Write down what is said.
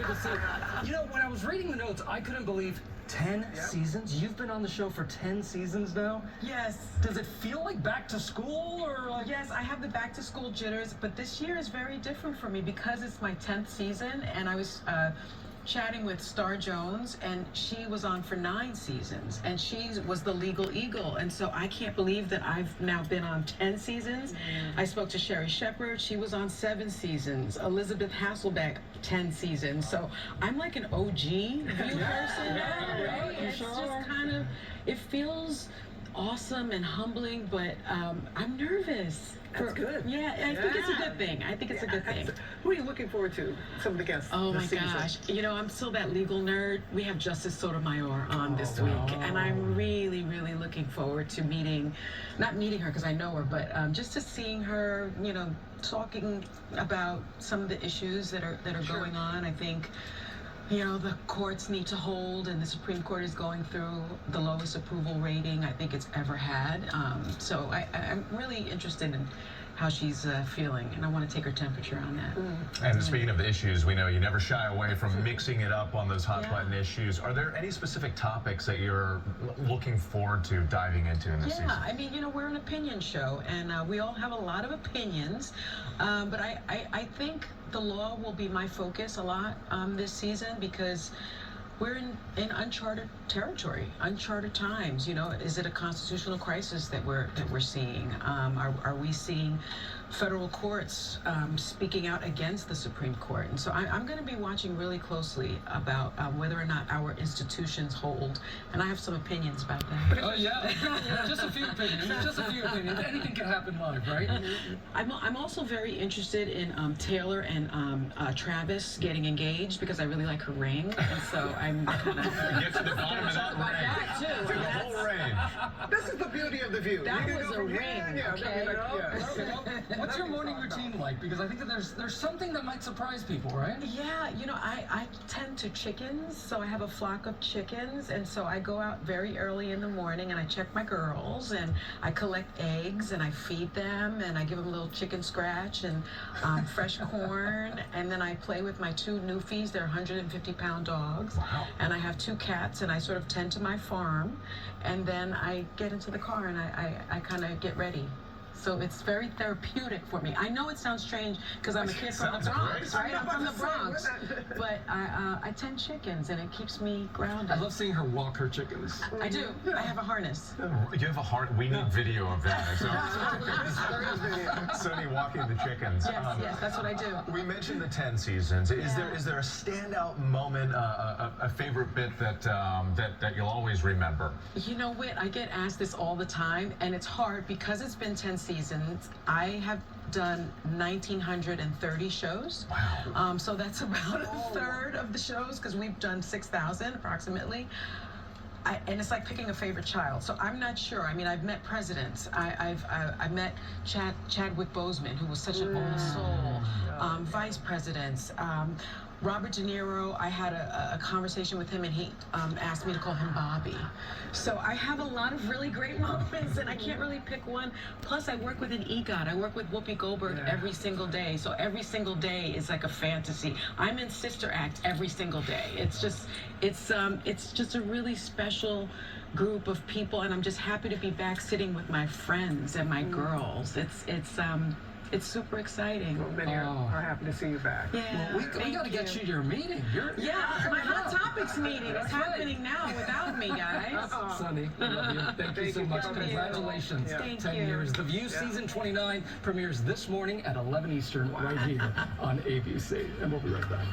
to see. You know, when I was reading the notes, I couldn't believe 10 seasons. You've been on the show for 10 seasons now. Yes. Does it feel like back to school, or like? Yes, I have the back to school jitters, but this year is very different for me because it's my 10th season, and I was chatting with Star Jones, and she was on for 9 seasons, and she was the legal eagle, and so I can't believe that I've now been on 10 seasons. I spoke to Sherry Shepherd. She was on 7 seasons. Elizabeth Hasselbeck, 10 seasons. So I'm like an OG view person now, right? It's just kind of, it feels awesome and humbling, but I'm nervous. That's good. Yeah, I think it's a good thing. I think it's a good thing. Who are you looking forward to? Some of the guests. Oh my this season? gosh. You know, I'm still that legal nerd. We have Justice Sotomayor on this week, and I'm really, really looking forward to not meeting her because I know her, but just to seeing her, you know, talking about some of the issues that are going on. I think, you know, the courts need to hold, and the Supreme Court is going through the lowest approval rating I think it's ever had. So I'm really interested in how she's feeling, and I want to take her temperature on that. And speaking of the issues, we know you never shy away from mixing it up on those hot button issues. Are there any specific topics that you're looking forward to diving into in this season? Yeah, I mean, you know, we're an opinion show, and we all have a lot of opinions, but I think the law will be my focus a lot this season because we're in uncharted territory, uncharted times. You know, is it a constitutional crisis that we're seeing? Are we seeing federal courts speaking out against the Supreme Court? And so I'm going to be watching really closely about whether or not our institutions hold, and I have some opinions about that. Oh yeah, just a few opinions. Just a few opinions. Anything can happen live, right? I'm also very interested in Taylor and Travis getting engaged because I really like her ring, and so I'm kind of Get to the bottom of that ring. that too. To the whole range. This is the beauty of the view. That You can was go a from here, ring, yeah, okay? What's your morning routine like? Because I think that there's something that might surprise people, right? Yeah, you know, I tend to chickens, so I have a flock of chickens, and so I go out very early in the morning and I check my girls, and I collect eggs and I feed them, and I give them a little chicken scratch and fresh corn, and then I play with my 2 Newfies. They're 150-pound dogs. Wow. And I have 2 cats, and I sort of tend to my farm, and then I get into the car and I kind of get ready. So it's very therapeutic for me. I know it sounds strange because I'm a kid from the Bronx, right? I'm from the Bronx. But I tend chickens, and it keeps me grounded. I love seeing her walk her chickens. I do. I have a harness. You have a heart. We need video of that. So, Sonny walking the chickens. Yes, that's what I do. We mentioned the 10 seasons. Is there a standout moment, a favorite bit that you'll always remember? You know, Whit, I get asked this all the time, and it's hard because it's been 10 seasons. I have done 1,930 shows. Wow. So that's about a third of the shows because we've done 6,000 approximately. And it's like picking a favorite child. So I'm not sure. I mean, I've met presidents. I met Chadwick Boseman, who was such an old soul. Vice presidents. Robert De Niro, I had a conversation with him, and he asked me to call him Bobby. So I have a lot of really great moments, and I can't really pick one. Plus, I work with an EGOT. I work with Whoopi Goldberg every single day. So every single day is like a fantasy. I'm in Sister Act every single day. It's just a really special group of people, and I'm just happy to be back sitting with my friends and my girls. It's super exciting. Well, many are happy to see you back. Yeah. Well, we got to get you your meeting. My Hot Topics meeting is happening now without me, guys. Sonny, we love you. Thank you so much. Congratulations. Thank 10 you. years. The View Season 29 premieres this morning at 11 Eastern right here on ABC. And we'll be right back.